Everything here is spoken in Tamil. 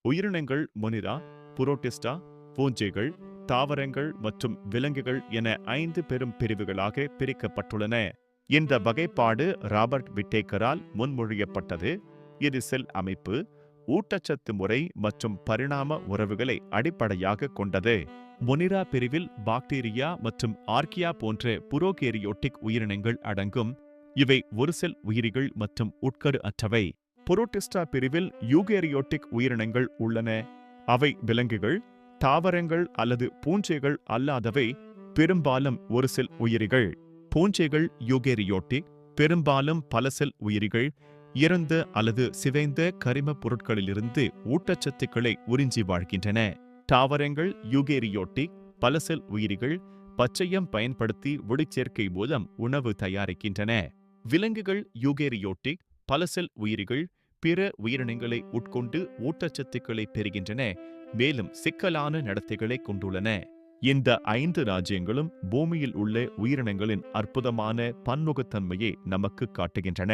உயிரினங்கள் மொனிரா, புரோட்டிஸ்டா, பூஞ்சைகள், தாவரங்கள் மற்றும் விலங்குகள் என 5 பெரும் பிரிவுகளாக பிரிக்கப்பட்டுள்ளன. இந்த வகைப்பாடு ராபர்ட் விட்டேக்கரால் முன்மொழியப்பட்டது. இது செல் அமைப்பு, ஊட்டச்சத்து முறை மற்றும் பரிணாம உறவுகளை அடிப்படையாக கொண்டது. மொனிரா பிரிவில் பாக்டீரியா மற்றும் ஆர்க்கியா போன்ற புரோகேரியோட்டிக் உயிரினங்கள் அடங்கும். இவை ஒரு செல் உயிரிகள் மற்றும் உட்கரு அற்றவை. புரோட்டிஸ்டா பிரிவில் யூகேரியோட்டிக் உயிரினங்கள் உள்ளன. அவை விலங்குகள், தாவரங்கள் அல்லது பூஞ்சைகள் அல்லாதவை, பெரும்பாலும் ஒரு செல் உயிரிகள். பூஞ்சைகள் யூகேரியோட்டிக், பெரும்பாலும் பல செல் உயிரிகள், இறந்த அல்லது சிதைந்த கரிமப் பொருட்களிலிருந்து ஊட்டச்சத்துக்களை உறிஞ்சி வாழ்கின்றன. தாவரங்கள் யூகேரியோட்டிக், பல செல் உயிரிகள், பச்சையம் பயன்படுத்தி ஒளிச்சேர்க்கை மூலம் உணவு தயாரிக்கின்றன. விலங்குகள் யூகேரியோட்டிக், பல செல் உயிரிகள், பிற உயிரினங்களை உட்கொண்டு ஊட்டச்சத்துக்களை பெறுகின்றன, மேலும் சிக்கலான நடத்தைகளை கொண்டுள்ளன. இந்த 5 ராஜ்யங்களும் பூமியில் உள்ள உயிரினங்களின் அற்புதமான பன்முகத்தன்மையை நமக்கு காட்டுகின்றன.